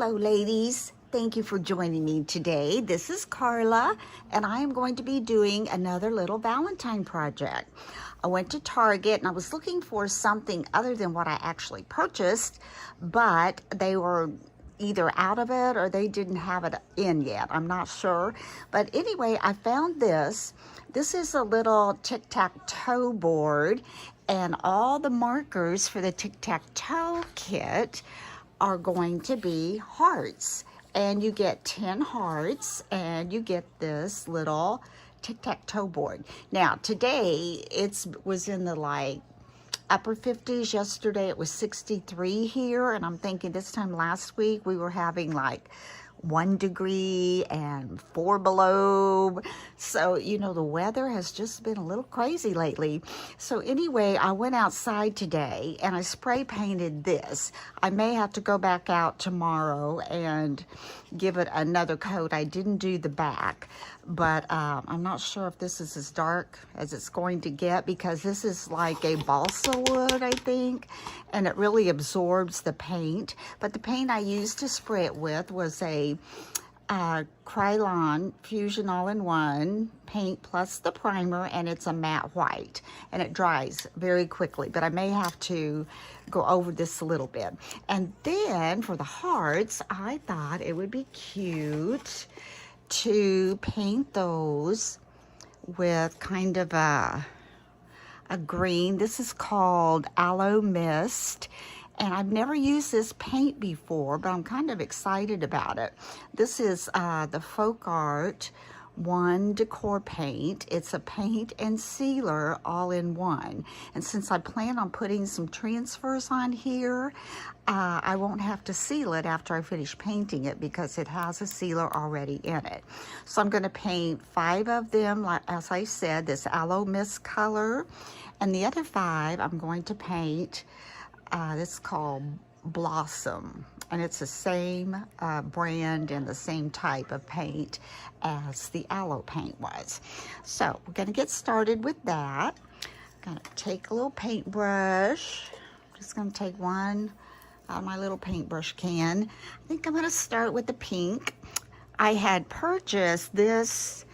Hello, ladies. Thank you for joining me today. This is Carla, and I am going to be doing another little Valentine project. I went to Target, and I was looking for something other than what I actually purchased, but they were either out of it or they didn't have it in yet. I'm not sure. But anyway, I found this. This is a little Tic Tac Toe board, and all the markers for the Tic Tac Toe kit are going to be hearts, and you get 10 hearts and you get this little tic-tac-toe board. Now today it was in the like upper 50s. Yesterday it was 63 here, and I'm thinking this time last week we were having like 1 degree and 4 below. So, you know, the weather has just been a little crazy lately. So anyway, I went outside today and I spray painted this. I may have to go back out tomorrow and give it another coat. I didn't do the back, but I'm not sure if this is as dark as it's going to get, because this is like a balsa wood, I think, and it really absorbs the paint. But the paint I used to spray it with was a Krylon Fusion All-in-One paint plus the primer, and it's a matte white, and it dries very quickly, but I may have to go over this a little bit. And then for the hearts, I thought it would be cute to paint those with kind of a green. This is called Aloe Mist, and I've never used this paint before, but I'm kind of excited about it. This is the Folk Art One Decor paint. It's a paint and sealer all in one. And since I plan on putting some transfers on here, I won't have to seal it after I finish painting it because it has a sealer already in it. So I'm going to paint 5 of them, like as I said, this Aloe Mist color. And the other 5 I'm going to paint, this is called Blossom, and it's the same brand and the same type of paint as the aloe paint was. So we're going to get started with that. I'm going to take a little paintbrush. I'm just going to take one out of my little paintbrush can. I think I'm going to start with the pink. I had purchased this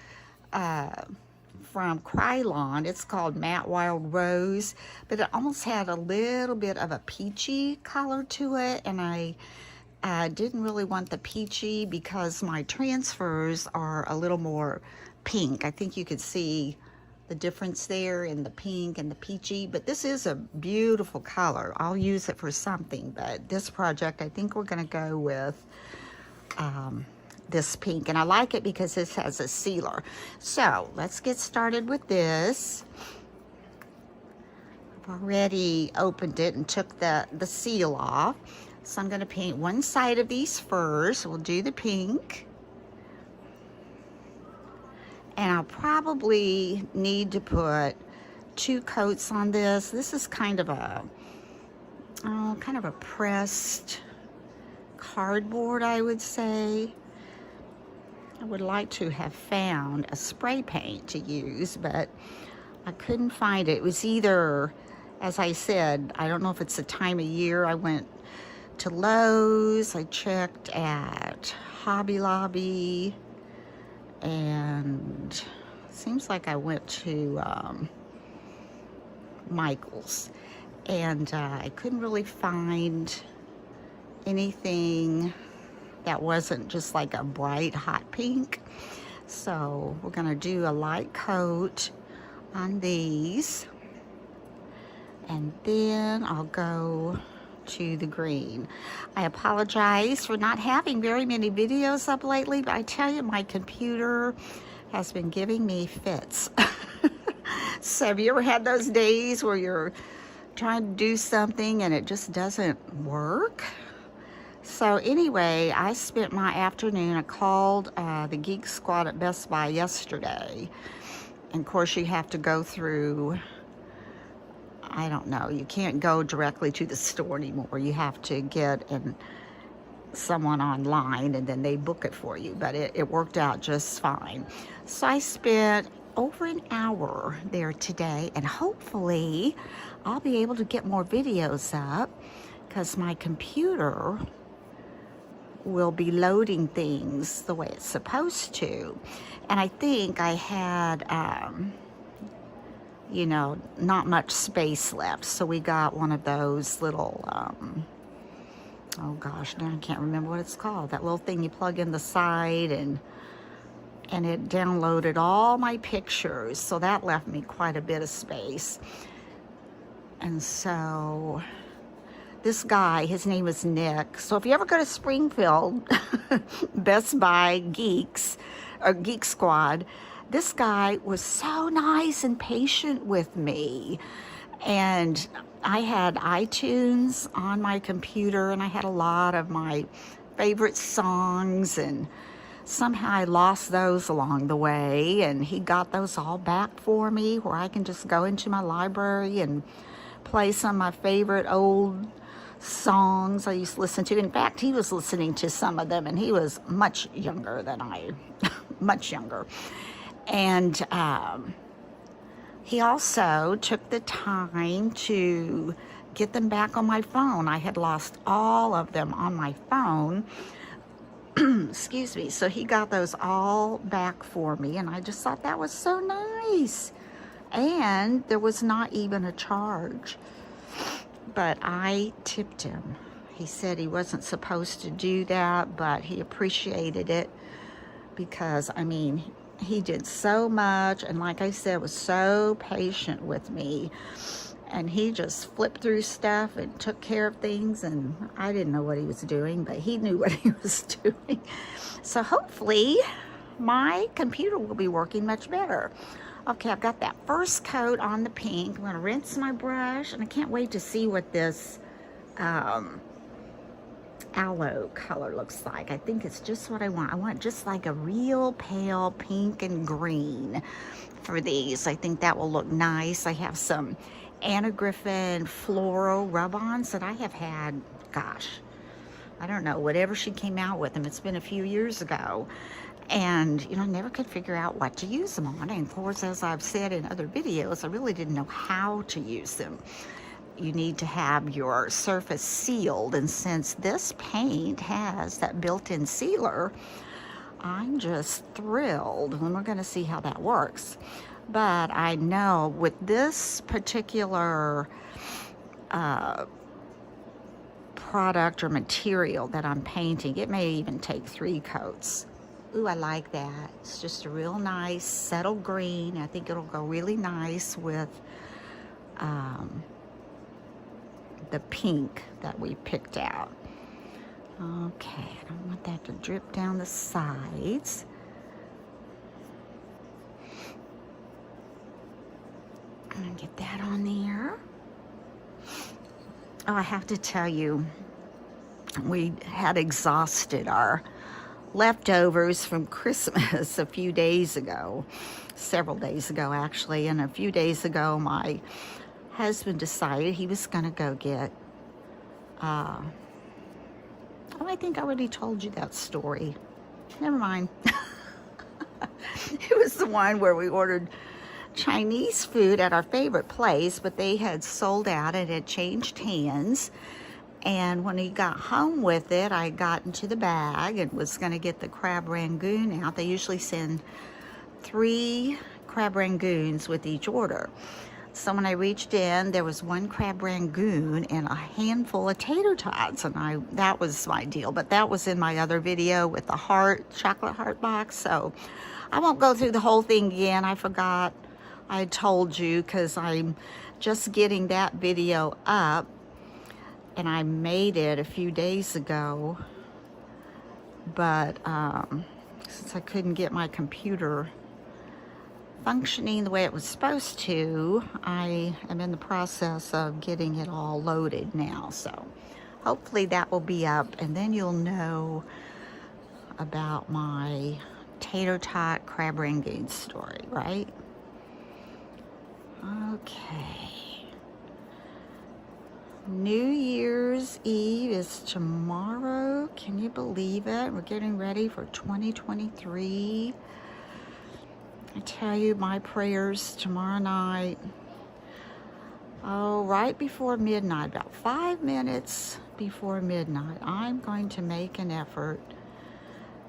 from Krylon. It's called Matte Wild Rose, but it almost had a little bit of a peachy color to it, and I didn't really want the peachy because my transfers are a little more pink. I think you could see the difference there in the pink and the peachy, but this is a beautiful color. I'll use it for something, but this project I think we're going to go with this pink, and I like it because this has a sealer. So let's get started with this. I've already opened it and took the seal off, so I'm going to paint one side of these first. We'll do the pink, and I'll probably need to put 2 coats on this. This is kind of a pressed cardboard, I would say. I would like to have found a spray paint to use, but I couldn't find it. It was either, as I said, I don't know if it's the time of year. I went to Lowe's, I checked at Hobby Lobby, and it seems like I went to Michael's, and I couldn't really find anything that wasn't just like a bright hot pink. So we're gonna do a light coat on these, and then I'll go to the green. I apologize for not having very many videos up lately, but I tell you, my computer has been giving me fits. So have you ever had those days where you're trying to do something and it just doesn't work? So anyway, I spent my afternoon, I called the Geek Squad at Best Buy yesterday. And of course you have to go through, I don't know, you can't go directly to the store anymore. You have to get someone online, and then they book it for you. But it worked out just fine. So I spent over an hour there today, and hopefully I'll be able to get more videos up because my computer will be loading things the way it's supposed to. And I think I had, you know, not much space left. So we got one of those little, oh gosh, now I can't remember what it's called. That little thing you plug in the side, and it downloaded all my pictures. So that left me quite a bit of space. And so this guy, his name is Nick. So if you ever go to Springfield, Best Buy Geeks, or Geek Squad, this guy was so nice and patient with me. And I had iTunes on my computer, and I had a lot of my favorite songs, and somehow I lost those along the way, and he got those all back for me, where I can just go into my library and play some of my favorite old songs I used to listen to. In fact, he was listening to some of them, and he was much younger than I, much younger. And he also took the time to get them back on my phone. I had lost all of them on my phone. Excuse me. So he got those all back for me, and I just thought that was so nice. And there was not even a charge. But I tipped him. He said he wasn't supposed to do that, but he appreciated it because, I mean, he did so much, and like I said, was so patient with me. And he just flipped through stuff and took care of things, and I didn't know what he was doing, but he knew what he was doing. So hopefully my computer will be working much better. Okay, I've got that first coat on the pink. I'm going to rinse my brush, and I can't wait to see what this aloe color looks like. I think it's just what I want. I want just like a real pale pink and green for these. I think that will look nice. I have some Anna Griffin floral rub-ons that I have had, gosh, I don't know, whatever she came out with them. It's been a few years ago. And, you know, I never could figure out what to use them on. And of course, as I've said in other videos, I really didn't know how to use them. You need to have your surface sealed. And since this paint has that built-in sealer, I'm just thrilled. And we're going to see how that works. But I know with this particular product or material that I'm painting, it may even take 3 coats. Ooh, I like that. It's just a real nice subtle green. I think it'll go really nice with the pink that we picked out. Okay, I don't want that to drip down the sides. I'm gonna get that on there. Oh, I have to tell you, we had exhausted our leftovers from Christmas a few days ago, several days ago actually, and a few days ago my husband decided he was going to go get, oh, I think I already told you that story. Never mind. It was the one where we ordered Chinese food at our favorite place, but they had sold out and had changed hands. And when he got home with it, I got into the bag and was going to get the crab rangoon out. They usually send 3 crab rangoons with each order. So when I reached in, there was 1 crab rangoon and a handful of tater tots, and that was my deal. But that was in my other video with the chocolate heart box. So I won't go through the whole thing again. I forgot I told you because I'm just getting that video up. And I made it a few days ago, but since I couldn't get my computer functioning the way it was supposed to, I am in the process of getting it all loaded now. So hopefully that will be up, and then you'll know about my tater tot crab rangoon story, right? Okay. New Year's Eve is tomorrow. Can you believe it? We're getting ready for 2023. I tell you, my prayers tomorrow night Oh, right before midnight, about 5 minutes before midnight, I'm going to make an effort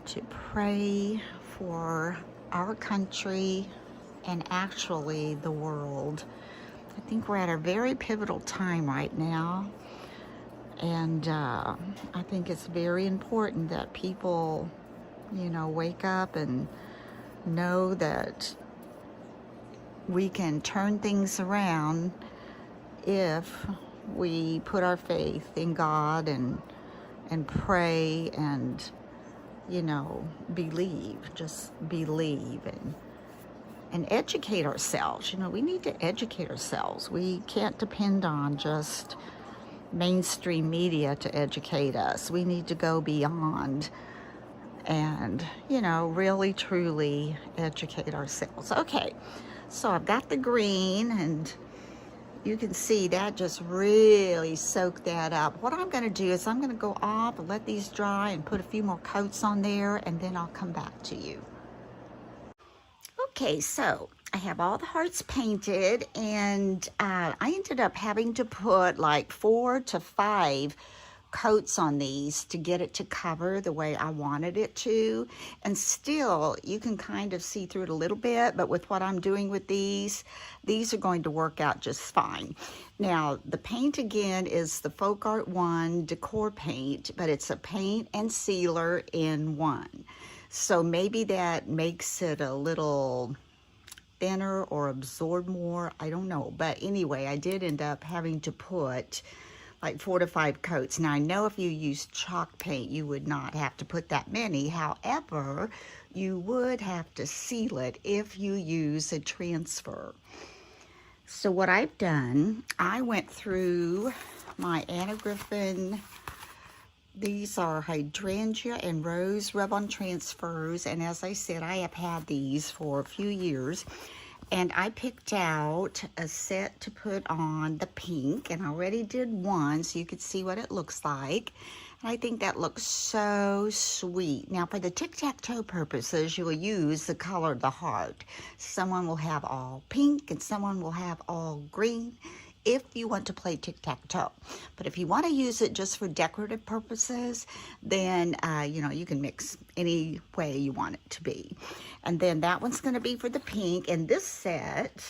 to pray for our country and actually the world. I think we're at a very pivotal time right now, and I think it's very important that people, wake up and know that we can turn things around if we put our faith in God and pray and believe, just believe and educate ourselves. We need to educate ourselves. We can't depend on just mainstream media to educate us. We need to go beyond and, really truly educate ourselves. Okay, so I've got the green, and you can see that just really soaked that up. What I'm going to do is I'm going to go off and let these dry and put a few more coats on there, and then I'll come back to you. Okay, so I have all the hearts painted, and I ended up having to put like 4 to 5 coats on these to get it to cover the way I wanted it to. And still, you can kind of see through it a little bit, but with what I'm doing with these are going to work out just fine. Now, the paint again is the Folk Art 1 Decor paint, but it's a paint and sealer in one. So maybe that makes it a little thinner or absorb more, I don't know. But anyway, I did end up having to put like 4 to 5 coats. Now I know if you use chalk paint, you would not have to put that many. However, you would have to seal it if you use a transfer. So what I've done, I went through my Anna Griffin. These are hydrangea and rose rub-on transfers, and as I said, I have had these for a few years. And I picked out a set to put on the pink, and I already did one so you could see what it looks like. And I think that looks so sweet. Now for the Tic Tac Toe purposes, you will use the color of the heart. Someone will have all pink and someone will have all green if you want to play tic-tac-toe. But if you want to use it just for decorative purposes, then, you can mix any way you want it to be. And then that one's going to be for the pink. And this set,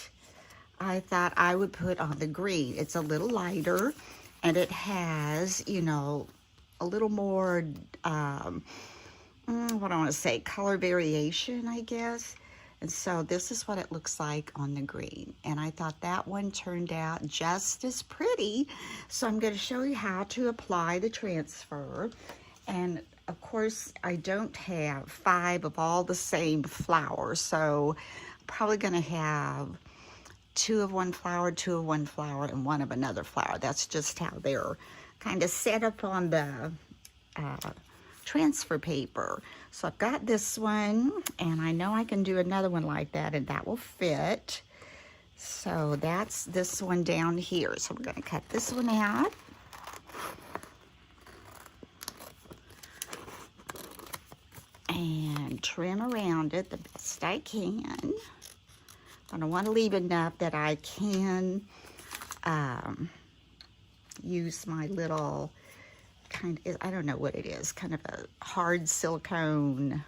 I thought I would put on the green. It's a little lighter, and it has, a little more, what do I want to say, color variation, I guess. And so this is what it looks like on the green. And I thought that one turned out just as pretty. So I'm going to show you how to apply the transfer. And of course, I don't have 5 of all the same flowers. So I'm probably going to have 2 of one flower, 2 of one flower, and 1 of another flower. That's just how they're kind of set up on the transfer paper. So I've got this one, and I know I can do another one like that, and that will fit. So that's this one down here. So we're going to cut this one out. And trim around it the best I can. But I want to leave enough that I can use my little I don't know what it is, kind of a hard silicone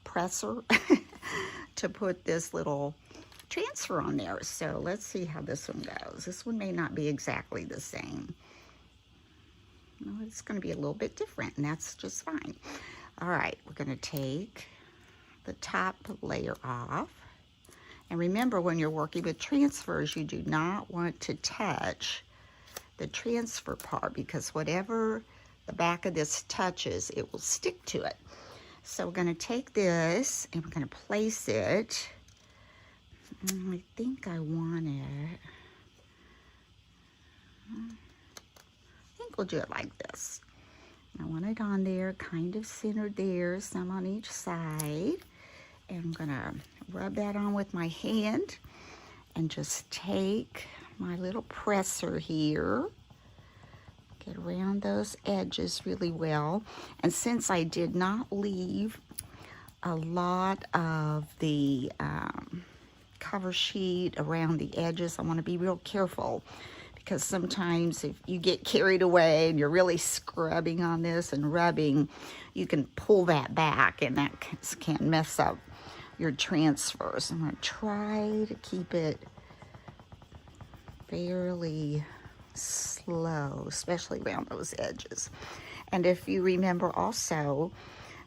presser to put this little transfer on there. So let's see how this one goes. This one may not be exactly the same. Well, it's going to be a little bit different, and that's just fine. All right, we're going to take the top layer off. And remember, when you're working with transfers, you do not want to touch the transfer part, because whatever the back of this touches, it will stick to it. So we're going to take this and we're going to place it. I think I want it. I think we'll do it like this. I want it on there, kind of centered there, some on each side. And I'm going to rub that on with my hand and just take my little presser here, get around those edges really well. And since I did not leave a lot of the cover sheet around the edges. I want to be real careful because sometimes if you get carried away and you're really scrubbing on this and rubbing, you can pull that back and that can mess up your transfers. I'm going to try to keep it fairly slow, especially around those edges. And if you remember also,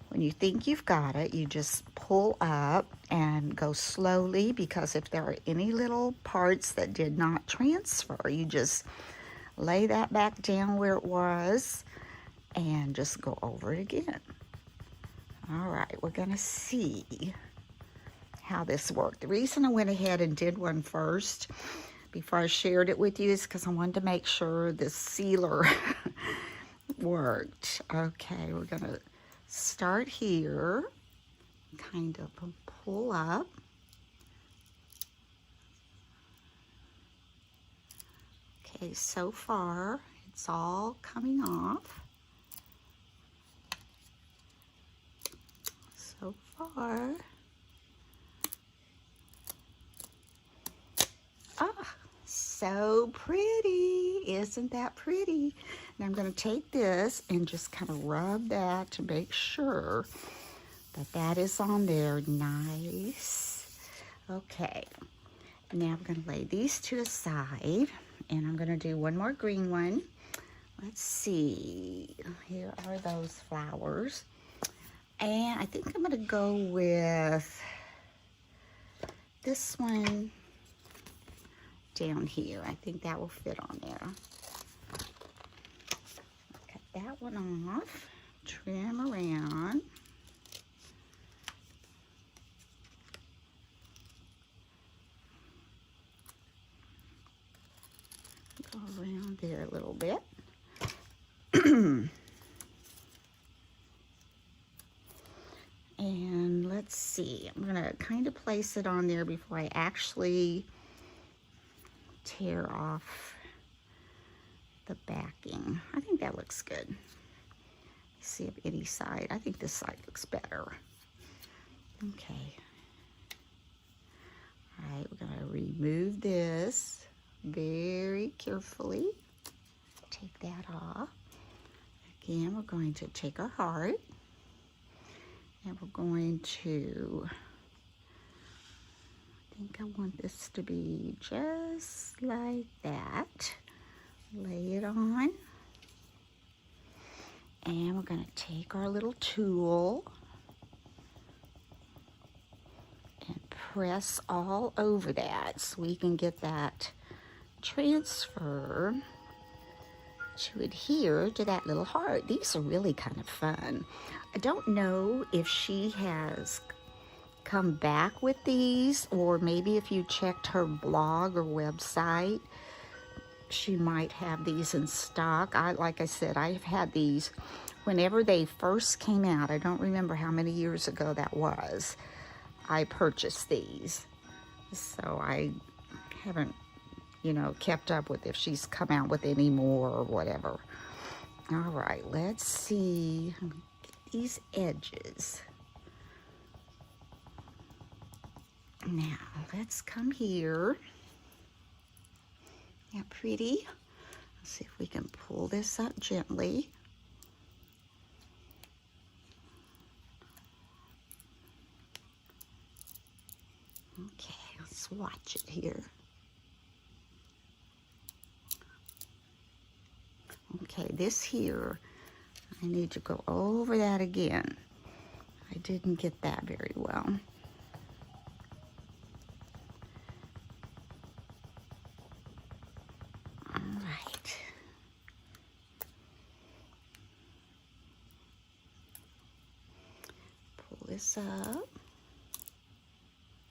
when you think you've got it, you just pull up and go slowly, because if there are any little parts that did not transfer, you just lay that back down where it was and just go over it again. All right, we're gonna see how this worked. The reason I went ahead and did one first before I shared it with you is because I wanted to make sure the sealer worked. Okay, we're gonna start here, kind of pull up. Okay, so far it's all coming off. So far. Ah, so pretty. Isn't that pretty? Now I'm going to take this and just kind of rub that to make sure that that is on there nice. Okay, now I'm going to lay these two aside, and I'm going to do one more green one. Let's see. Here are those flowers. And I think I'm going to go with this one down here. I think that will fit on there. Cut that one off, trim around. Go around there a little bit. And let's see, I'm gonna kind of place it on there before I actually tear off the backing. I think that looks good. Let's see if any side, I think this side looks better. Okay. All right, we're gonna remove this very carefully. Take that off. Again, we're going to take our heart and we're going to, I think I want this to be just like that. Lay it on. And we're going to take our little tool and press all over that so we can get that transfer to adhere to that little heart. These are really kind of fun. I don't know if she has come back with these, or maybe if you checked her blog or website, she might have these in stock. Like I said, I've had these whenever they first came out. I don't remember how many years ago that was. I purchased these. So I haven't, you know, kept up with if she's come out with any more or whatever. All right, let's see. Get these edges. Now, let's come here. Yeah, pretty. Let's see if we can pull this up gently. Okay, let's watch it here. Okay, this here, I need to go over that again. I didn't get that very well. All right. Pull this up.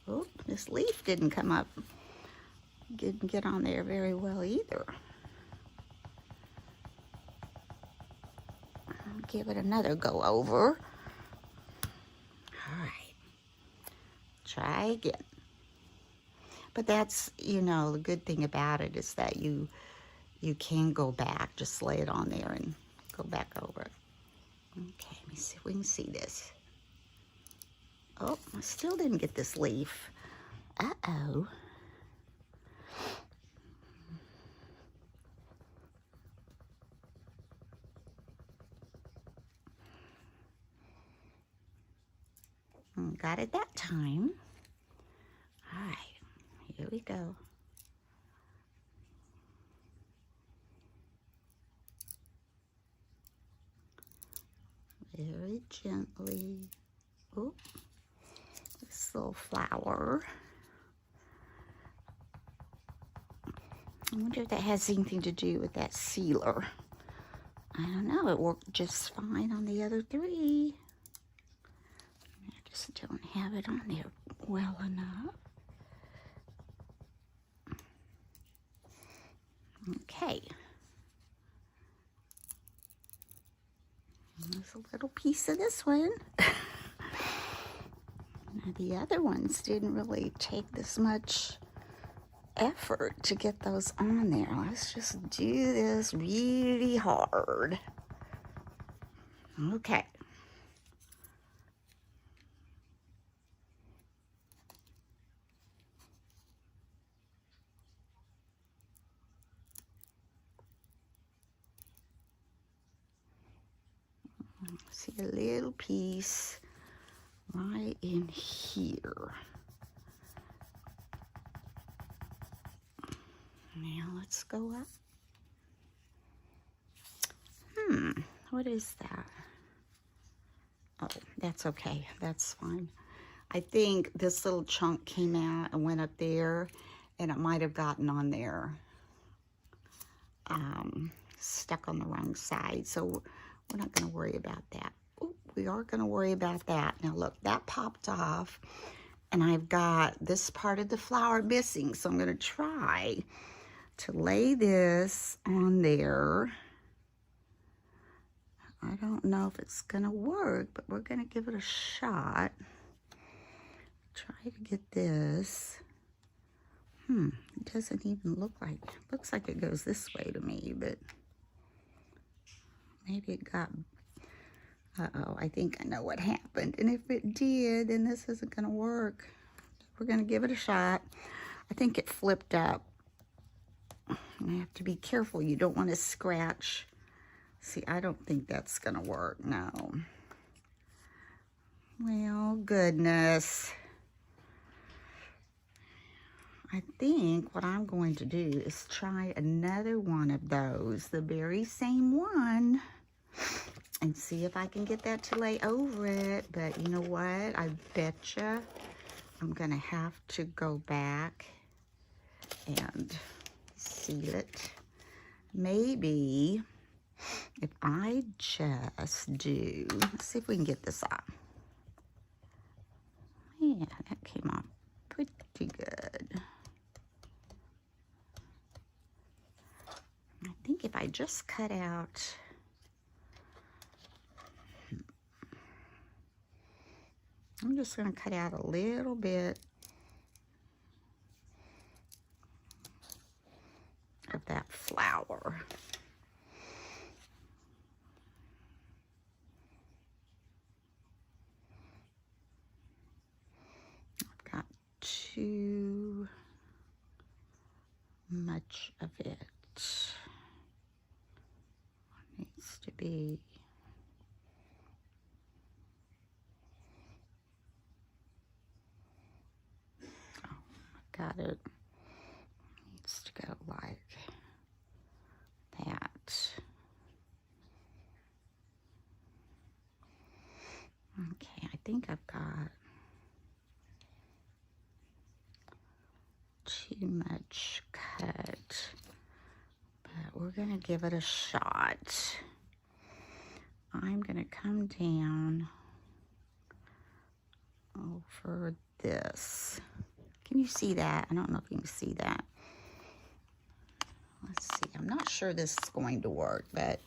Oh, this leaf didn't come up. Didn't get on there very well either. Give it another go over. All right, try again. But that's, you know, the good thing about it is that you can go back, just lay it on there and go back over it. Okay, let me see if we can see this. Oh, I still didn't get this leaf. Uh-oh. Got it that time. All right, here we go. Very gently. Oh, this little flower. I wonder if that has anything to do with that sealer. I don't know, it worked just fine on the other three. I just don't have it on there well enough. Okay. There's a little piece of this one. Now, the other ones didn't really take this much effort to get those on there. Let's just do this really hard. Okay. See a little piece right in here. Now let's go up. What is that? Oh, that's okay. That's fine. I think this little chunk came out and went up there, and it might have gotten on there, stuck on the wrong side. So we're not going to worry about that. Ooh, we are going to worry about that. Now look, that popped off, and I've got this part of the flower missing. So I'm going to try to lay this on there. I don't know if it's going to work, but we're going to give it a shot. Try to get this. It doesn't even look like, looks like it goes this way to me, but maybe it got, uh-oh, I think I know what happened. And if it did, then this isn't going to work. We're going to give it a shot. I think it flipped up. You have to be careful. You don't want to scratch. See, I don't think that's going to work, no. Well, goodness. I think what I'm going to do is try another one of those, the very same one, and see if I can get that to lay over it. But you know what? I betcha I'm going to have to go back and seal it. Maybe if I just do, let's see if we can get this off. Yeah, that came off pretty good. I think if I just cut out, I'm just going to cut out a little bit of that flower. I've got too much of it. It needs to be got it. Needs to go like that. Okay, I think I've got too much cut, but we're gonna give it a shot. I'm gonna come down over this. Can you see that? I don't know if you can see that. Let's see. I'm not sure this is going to work, but at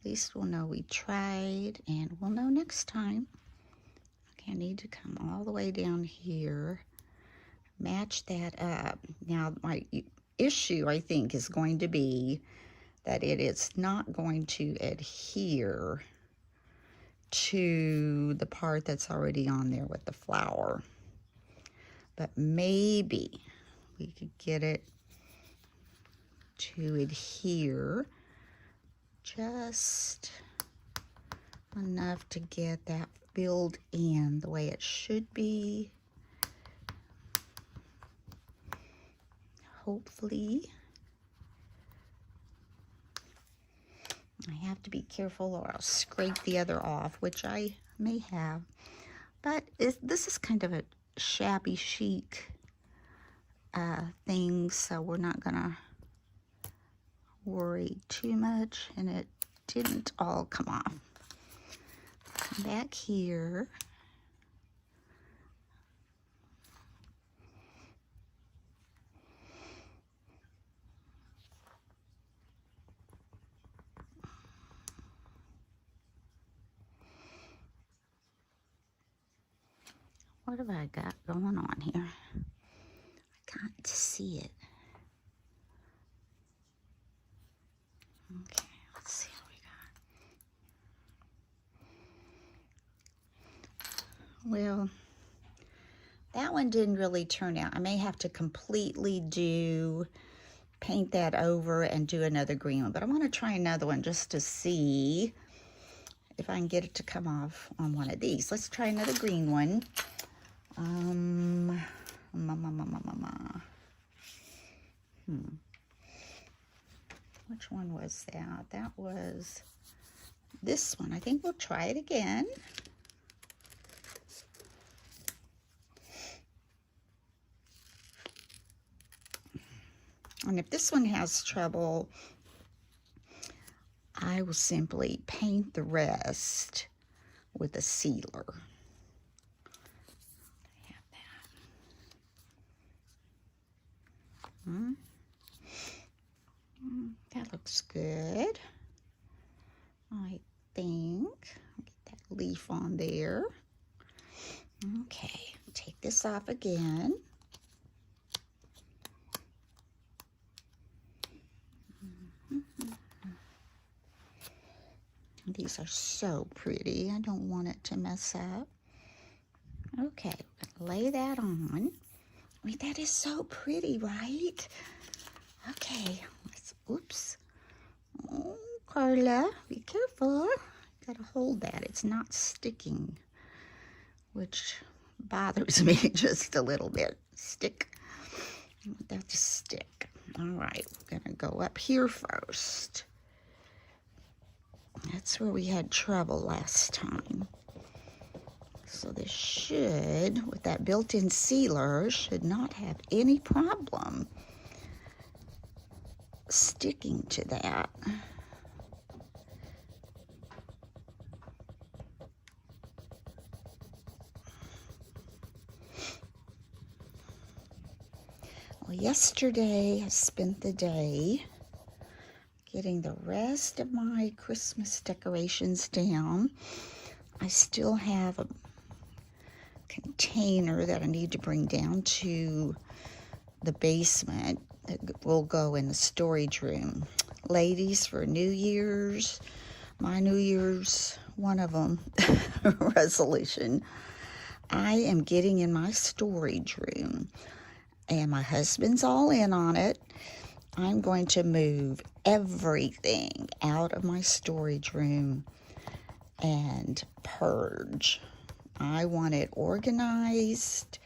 least we'll know we tried, and we'll know next time. Okay, I need to come all the way down here, match that up. Now, my issue, I think, is going to be that it is not going to adhere to the part that's already on there with the flower. but maybe we could get it to adhere just enough to get that filled in the way it should be. Hopefully. I have to be careful or I'll scrape the other off, which I may have. But this is kind of a shabby chic thing, so we're not gonna worry too much. And it didn't all come off. Back here, what have I got going on here? I can't see it. Okay, let's see what we got. Well, that one didn't really turn out. I may have to completely paint that over and do another green one, but I want to try another one just to see if I can get it to come off on one of these. Let's try another green one. Which one was that? That was this one. I think we'll try it again. And if this one has trouble, I will simply paint the rest with a sealer. I have that. That looks good. I think. Get that leaf on there. Okay, take this off again. These are so pretty. I don't want it to mess up. Okay, lay that on. I mean, that is so pretty, right? Okay, oops. Oh, Carla, be careful. Gotta hold that. It's not sticking, which bothers me just a little bit. Stick. I want that to stick. All right, we're gonna go up here first. That's where we had trouble last time. So this should, with that built-in sealer, should not have any problem sticking to that. Well, yesterday I spent the day getting the rest of my Christmas decorations down. I still have a container that I need to bring down to the basement that will go in the storage room. Ladies, for New Year's, my New Year's, one of them, resolution, I am getting in my storage room, and my husband's all in on it. I'm going to move everything out of my storage room and purge. I want it organized.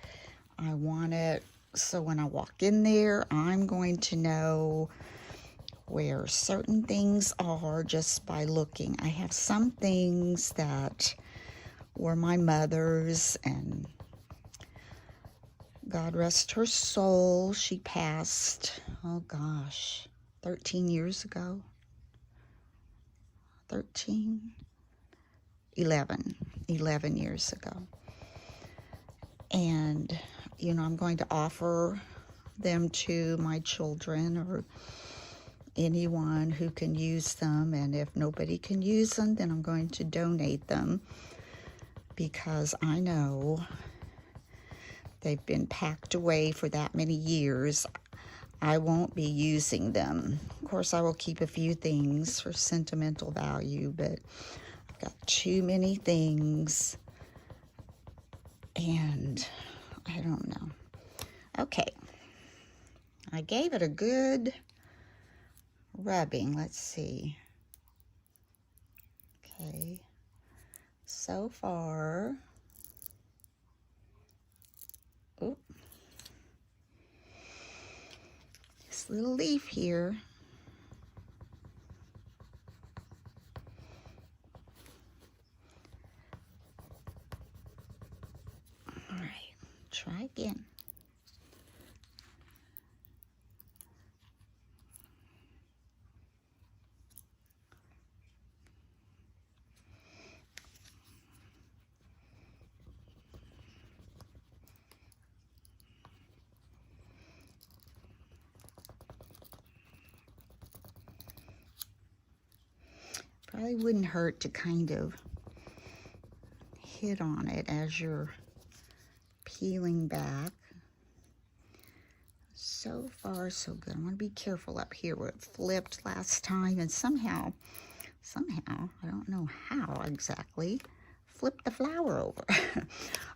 I want it so when I walk in there, I'm going to know where certain things are just by looking. I have some things that were my mother's, and God rest her soul, she passed, oh gosh, 13 years ago. 11 years ago. And, you know, I'm going to offer them to my children or anyone who can use them. And if nobody can use them, then I'm going to donate them, because I know they've been packed away for that many years. I won't be using them. Of course, I will keep a few things for sentimental value, but I've got too many things, and I don't know. Okay, I gave it a good rubbing. Let's see. Okay, so far, oh, this little leaf here. All right, try again. Probably wouldn't hurt to kind of hit on it as you're peeling back. So far, so good. I want to be careful up here where it flipped last time, and somehow, I don't know how exactly, flipped the flower over.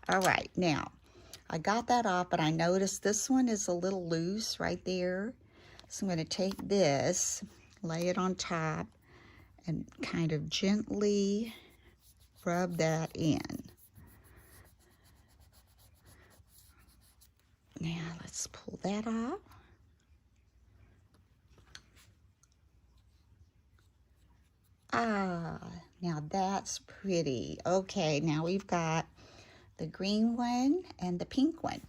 All right, now, I got that off, but I noticed this one is a little loose right there. So I'm going to take this, lay it on top, and kind of gently rub that in. Now let's pull that off. Ah, now that's pretty. Okay, now we've got the green one and the pink one.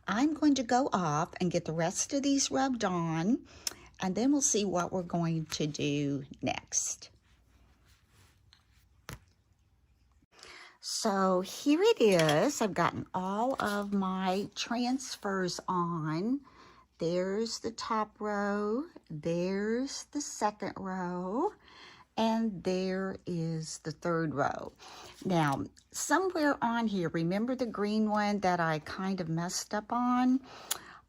I'm going to go off and get the rest of these rubbed on, and then we'll see what we're going to do next. So here it is. I've gotten all of my transfers on. There's the top row, there's the second row, and there is the third row. Now, somewhere on here, remember the green one that I kind of messed up on?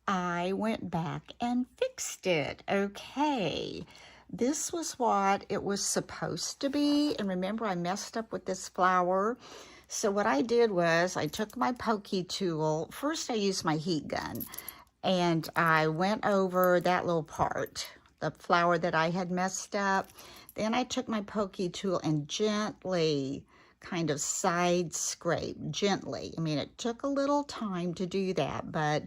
I went back and fixed it. Okay. This was what it was supposed to be. And remember, I messed up with this flower. So what I did was I took my pokey tool. First, I used my heat gun. And I went over that little part, the flower that I had messed up. Then I took my pokey tool and gently kind of side scrape, gently. I mean, it took a little time to do that. But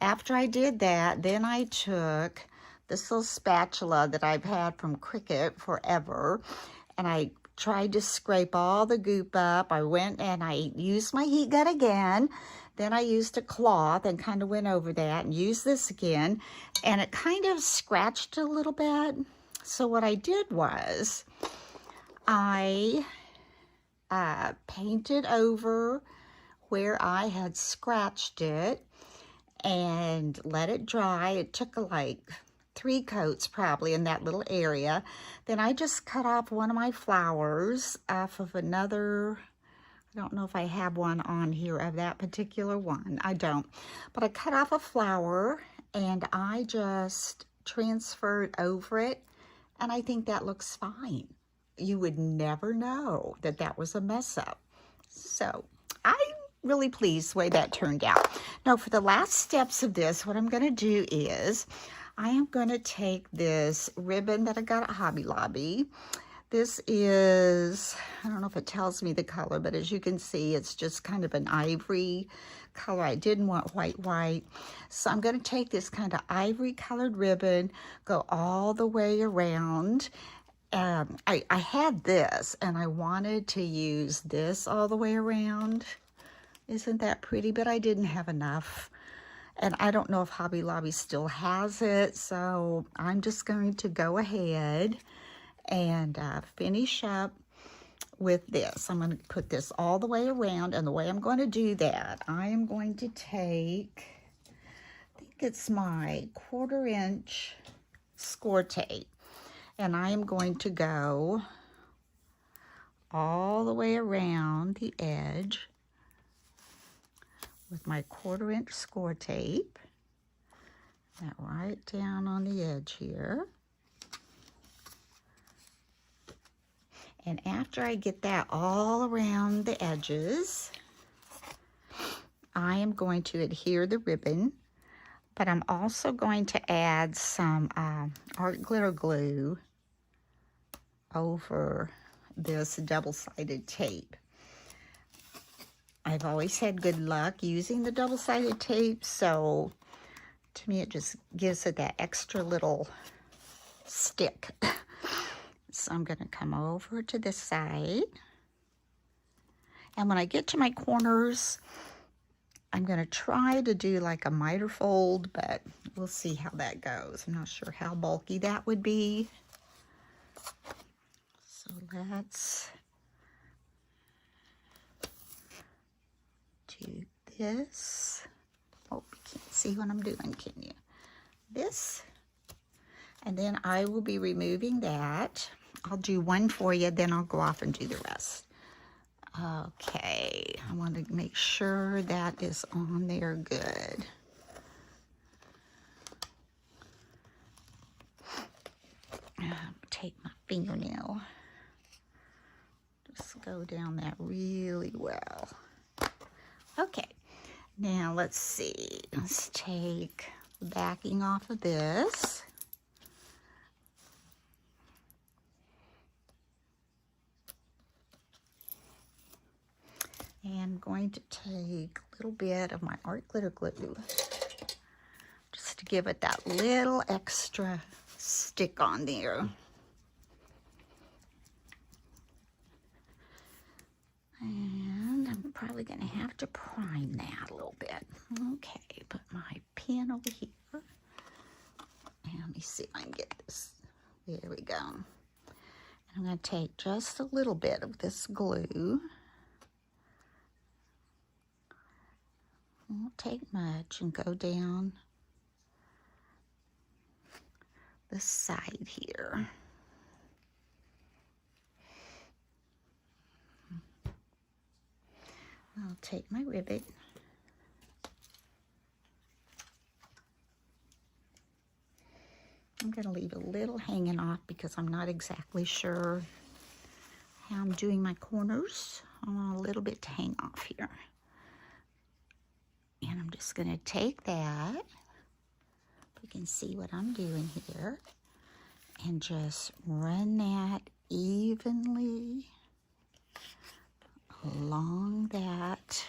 after I did that, then I took this little spatula that I've had from Cricut forever, and I tried to scrape all the goop up. I went and I used my heat gun again. Then I used a cloth and kind of went over that and used this again, and it kind of scratched a little bit. So what I did was I painted over where I had scratched it and let it dry. It took like 3 coats probably in that little area. Then I just cut off one of my flowers off of another, I don't know if I have one on here of that particular one. I don't. But I cut off a flower and I just transferred over it, and I think that looks fine. You would never know that that was a mess up. So I'm really pleased the way that turned out. Now for the last steps of this, what I'm going to do is I am going to take this ribbon that I got at Hobby Lobby. This is, I don't know if it tells me the color, but as you can see, it's just kind of an ivory color. I didn't want white. So I'm going to take this kind of ivory colored ribbon, go all the way around. I had this, and I wanted to use this all the way around. Isn't that pretty? But I didn't have enough. And I don't know if Hobby Lobby still has it, so I'm just going to go ahead and finish up with this. I'm going to put this all the way around, and the way I'm going to do that, I am going to take, I think it's my 1/4 inch score tape, and I am going to go all the way around the edge with my 1/4 inch score tape, that right down on the edge here. And after I get that all around the edges, I am going to adhere the ribbon But I'm also going to add some art glitter glue over this double-sided tape. I've always had good luck using the double-sided tape, so to me it just gives it that extra little stick. So I'm going to come over to this side. And when I get to my corners, I'm going to try to do like a miter fold, but we'll see how that goes. I'm not sure how bulky that would be. So let's do this. Oh, you can't see what I'm doing, can you? This. And then I will be removing that. I'll do one for you, then I'll go off and do the rest. Okay, I want to make sure that is on there good. Take my fingernail. Just go down that really well. Okay, now let's see. Let's take the backing off of this. And I'm going to take a little bit of my art glitter glue just to give it that little extra stick on there. And I'm probably going to have to prime that a little bit. Okay, put my pen over here. And let me see if I can get this. There we go. And I'm going to take just a little bit of this glue. Won't take much, and go down the side here. I'll take my ribbon. I'm going to leave a little hanging off because I'm not exactly sure how I'm doing my corners. I want a little bit to hang off here. And I'm just going to take that, you can see what I'm doing here, and just run that evenly along that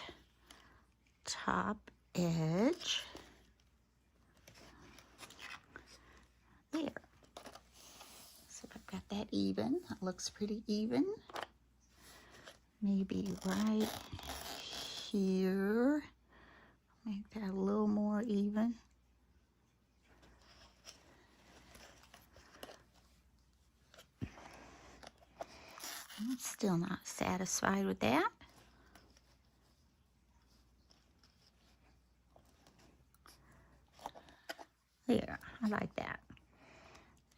top edge. There. So I've got that even. That looks pretty even. Maybe right here. Make that a little more even. I'm still not satisfied with that. There, I like that.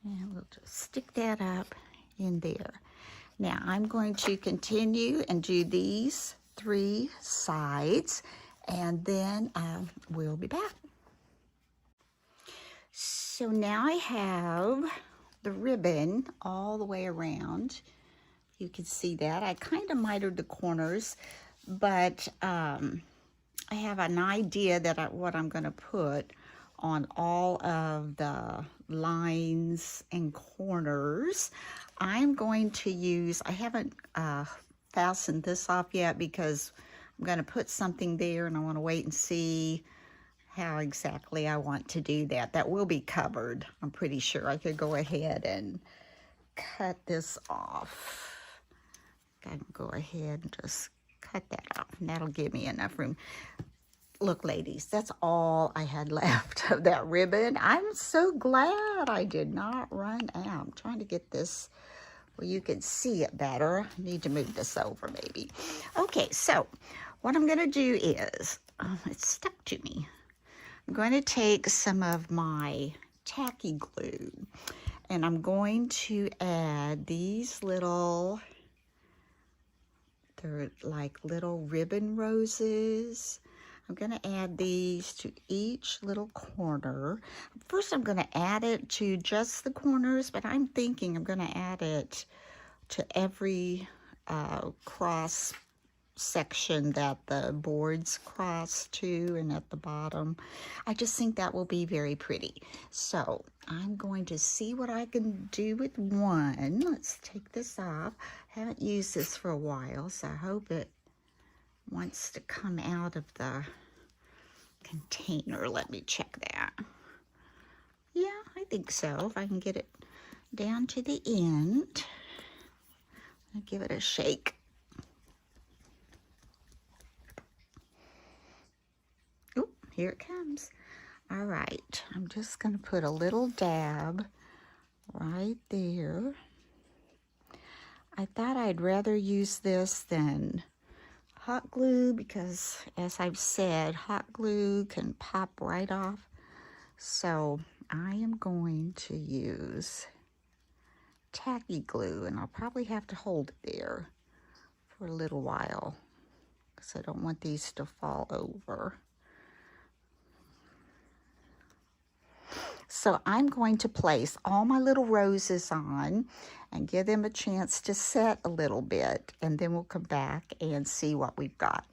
And we'll just stick that up in there. Now I'm going to continue and do these 3 sides, and then we'll be back. So now I have the ribbon all the way around. You can see that. I kind of mitered the corners, but I have an idea that what I'm going to put on all of the lines and corners. I'm going to use, I haven't fastened this off yet because I'm going to put something there and I want to wait and see how exactly I want to do that. That will be covered, I'm pretty sure. I could go ahead and cut this off. I can go ahead and just cut that off, and that'll give me enough room. Look, ladies, that's all I had left of that ribbon. I'm so glad I did not run out. I'm trying to get this where you can see it better. I need to move this over maybe. Okay, so what I'm going to do is, it's stuck to me. I'm going to take some of my tacky glue, and I'm going to add these little, they're like little ribbon roses. I'm going to add these to each little corner. First, I'm going to add it to just the corners, but I'm thinking I'm going to add it to every cross section that the boards cross to, and at the bottom. I just think that will be very pretty. So I'm going to see what I can do with one. Let's take this off. Haven't used this for a while, so I hope it wants to come out of the container. Let me check that. Yeah, I think so. If I can get it down to the end, I'll give it a shake. Oh, here it comes. All right, I'm just going to put a little dab right there. I thought I'd rather use this than hot glue because, as I've said, hot glue can pop right off. So I am going to use tacky glue, and I'll probably have to hold it there for a little while because I don't want these to fall over. So I'm going to place all my little roses on and give them a chance to set a little bit, and then we'll come back and see what we've got.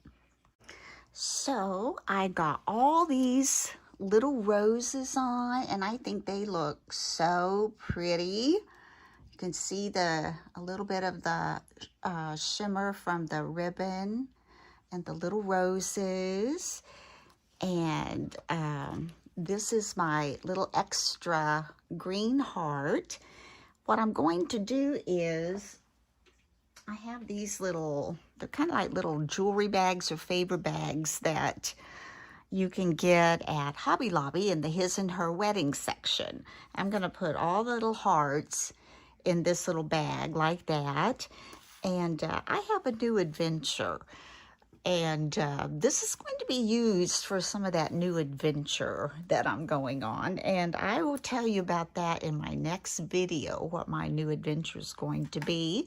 So I got all these little roses on, and I think they look so pretty. You can see a little bit of the shimmer from the ribbon and the little roses. And this is my little extra green heart. What I'm going to do is, I have these little, they're kind of like little jewelry bags or favor bags that you can get at Hobby Lobby in the His and Her wedding section. I'm going to put all the little hearts in this little bag like that. And I have a new adventure. And this is going to be used for some of that new adventure that I'm going on. And I will tell you about that in my next video, what my new adventure is going to be.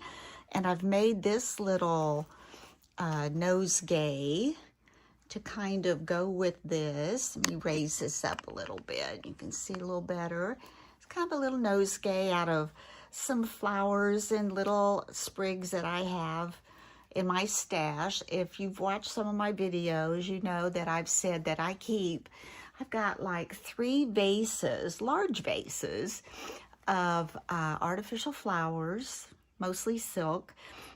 And I've made this little nosegay to kind of go with this. Let me raise this up a little bit. You can see a little better. It's kind of a little nosegay out of some flowers and little sprigs that I have in my stash. If you've watched some of my videos, you know that I've said that I've got like 3 vases, large vases of artificial flowers, mostly silk,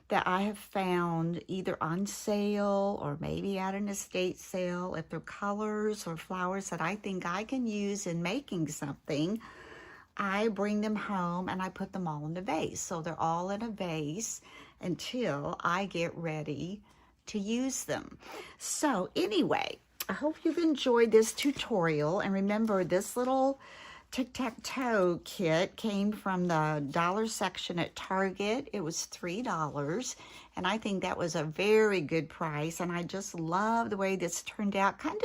that I have found either on sale or maybe at an estate sale. If they're colors or flowers that I think I can use in making something, I bring them home and I put them all in a vase. So they're all in a vase until I get ready to use them. So anyway, I hope you've enjoyed this tutorial. And remember, this little Tic Tac Toe kit came from the dollar section at Target. It was $3, and I think that was a very good price. And I just love the way this turned out, kind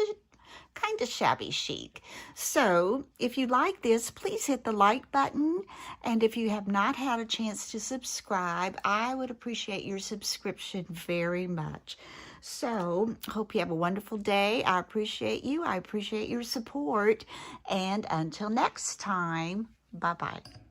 of shabby chic. So if you like this, please hit the like button. And if you have not had a chance to subscribe, I would appreciate your subscription very much. So hope you have a wonderful day. I appreciate you. I appreciate your support. And until next time, bye-bye.